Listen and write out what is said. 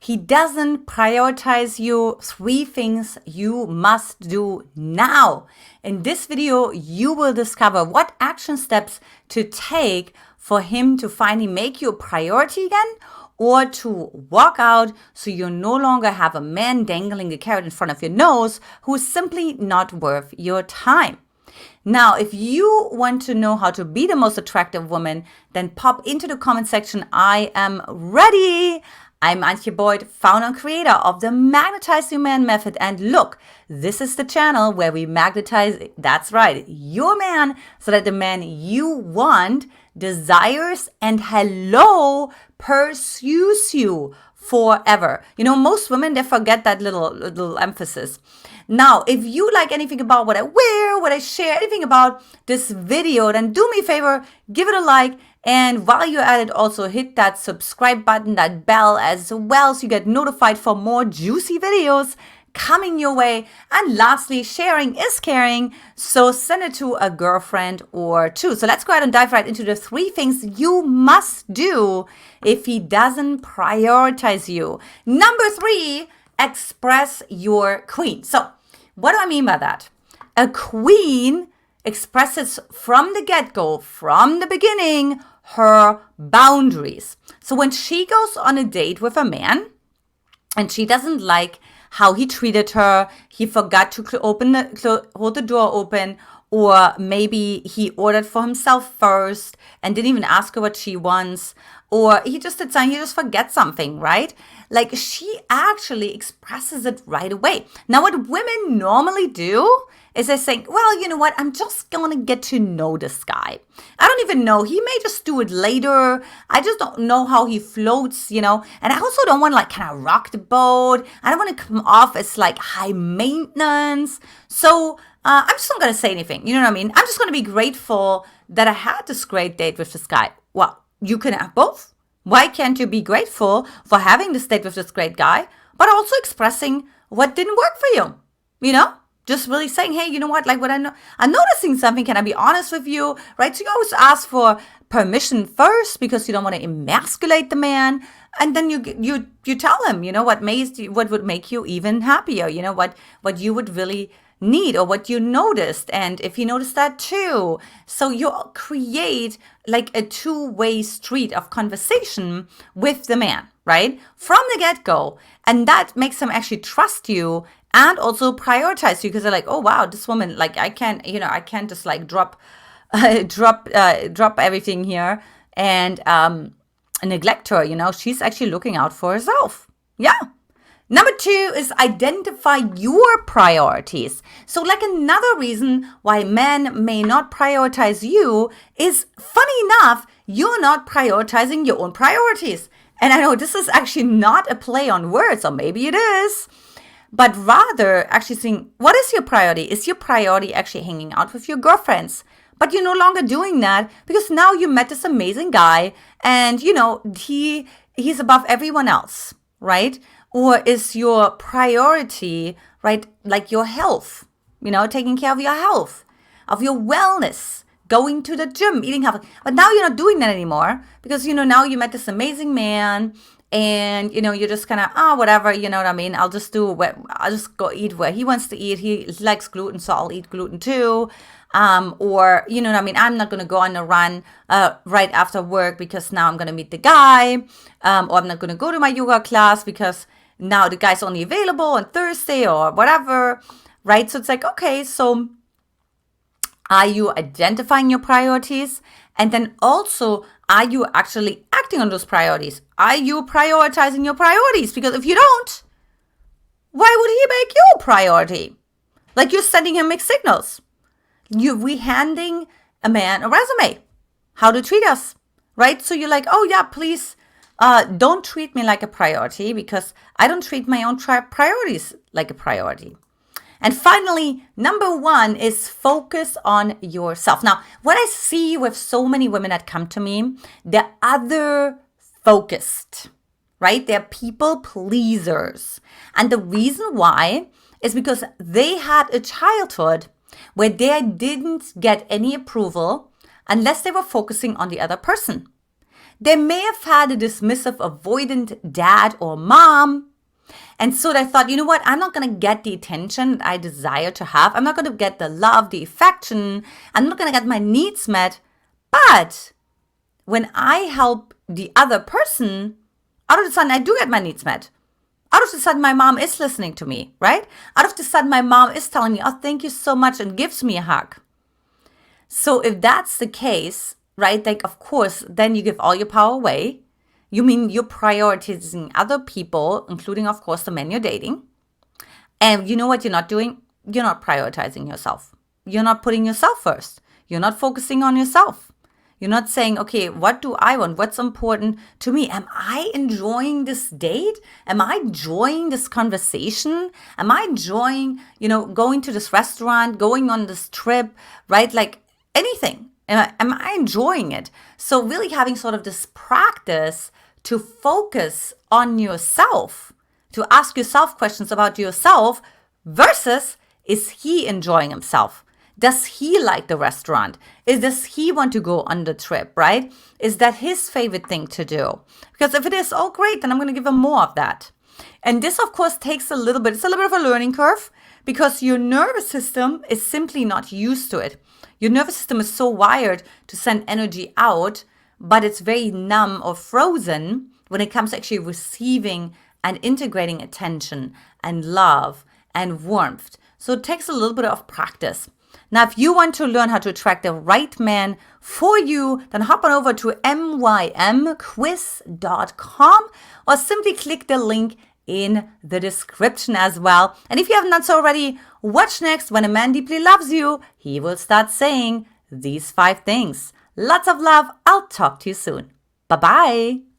he doesn't prioritize you, 3 things you must do now. In this video, you will discover what action steps to take for him to finally make you a priority again, or to walk out so you no longer have a man dangling a carrot in front of your nose who is simply not worth your time. Now, if you want to know how to be the most attractive woman, then pop into the comment section. I am ready. I'm Antia Boyd, founder and creator of the Magnetize Your Man method. And look, this is the channel where we magnetize, that's right, your man, so that the man you want desires and pursues you forever. You know, most women, they forget that little emphasis. Now, if you like anything about what I wear, what I share, anything about this video, then do me a favor, give it a like. And while you're at it, also hit that subscribe button, that bell as well, so you get notified for more juicy videos coming your way. And lastly, sharing is caring, so send it to a girlfriend or two. So let's go ahead and dive right into the 3 things you must do if he doesn't prioritize you. Number 3, express your queen. So what do I mean by that? A queen expresses from the get-go, from the beginning, her boundaries. So when she goes on a date with a man and she doesn't like how he treated her, he forgot to hold the door open, or maybe he ordered for himself first and didn't even ask her what she wants, or he just did something, he just forgets something, right? Like, she actually expresses it right away. Now, what women normally do is they think, well, you know what? I'm just going to get to know this guy. I don't even know. He may just do it later. I just don't know how he floats, you know. And I also don't want to like kind of rock the boat. I don't want to come off as like high maintenance. So I'm just not going to say anything. You know what I mean? I'm just going to be grateful that I had this great date with this guy. Well, you can have both. Why can't you be grateful for having this date with this great guy, but also expressing what didn't work for you? You know? Just really saying, hey, you know what, like, what I'm noticing something, can I be honest with you, right? So you always ask for permission first because you don't want to emasculate the man. And then you tell him, you know, what would make you even happier, you know, what you would really need or what you noticed. And if he noticed that too. So you create like a 2-way street of conversation with the man, right? From the get-go. And that makes him actually trust you and also prioritize you, because they're like, oh wow, this woman, like, I can't just like drop everything here and neglect her. You know, she's actually looking out for herself. Yeah. Number 2 is identify your priorities. So like, another reason why men may not prioritize you is, funny enough, you're not prioritizing your own priorities. And I know this is actually not a play on words, or maybe it is, but rather actually saying, what is your priority? Is your priority actually hanging out with your girlfriends? But you're no longer doing that because now you met this amazing guy and, you know, he's above everyone else, right? Or is your priority, right, like your health, you know, taking care of your health, of your wellness, going to the gym, eating healthy. But now you're not doing that anymore because, you know, now you met this amazing man. And, you know, you're just kind of, whatever, you know what I mean? I'll just go eat where he wants to eat. He likes gluten, so I'll eat gluten too. Or, you know what I mean? I'm not going to go on a run right after work because now I'm going to meet the guy. Or I'm not going to go to my yoga class because now the guy's only available on Thursday or whatever, right? So it's like, okay, so are you identifying your priorities? And then also, are you actually acting on those priorities? Are you prioritizing your priorities? Because if you don't, why would he make you a priority? Like, you're sending him mixed signals. We handing a man a resume, how to treat us, right? So you're like, oh yeah, please don't treat me like a priority because I don't treat my own priorities like a priority. And finally, number 1 is focus on yourself. Now, what I see with so many women that come to me, they're other focused, right? They're people pleasers. And the reason why is because they had a childhood where they didn't get any approval unless they were focusing on the other person. They may have had a dismissive, avoidant dad or mom. And so they thought, you know what? I'm not going to get the attention that I desire to have. I'm not going to get the love, the affection. I'm not going to get my needs met. But when I help the other person, out of the sudden, I do get my needs met. Out of the sudden, my mom is listening to me, right? Out of the sudden, my mom is telling me, oh, thank you so much, and gives me a hug. So if that's the case, right, like, of course, then you give all your power away. You mean you're prioritizing other people, including, of course, the men you're dating. And you know what you're not doing? You're not prioritizing yourself. You're not putting yourself first. You're not focusing on yourself. You're not saying, okay, what do I want? What's important to me? Am I enjoying this date? Am I enjoying this conversation? Am I enjoying, going to this restaurant, going on this trip, right? Like anything. Am I enjoying it? So really having sort of this practice to focus on yourself, to ask yourself questions about yourself versus, is he enjoying himself? Does he like the restaurant? Does he want to go on the trip, right? Is that his favorite thing to do? Because if it is, oh great, then I'm going to give him more of that. And this, of course, takes it's a little bit of a learning curve because your nervous system is simply not used to it. Your nervous system is so wired to send energy out, but it's very numb or frozen when it comes to actually receiving and integrating attention and love and warmth. So it takes a little bit of practice. Now, if you want to learn how to attract the right man for you, then hop on over to mymquiz.com or simply click the link in the description as well. And if you haven't done so already, watch next. When a man deeply loves you, he will start saying these 5 things. Lots of love. I'll talk to you soon. Bye-bye.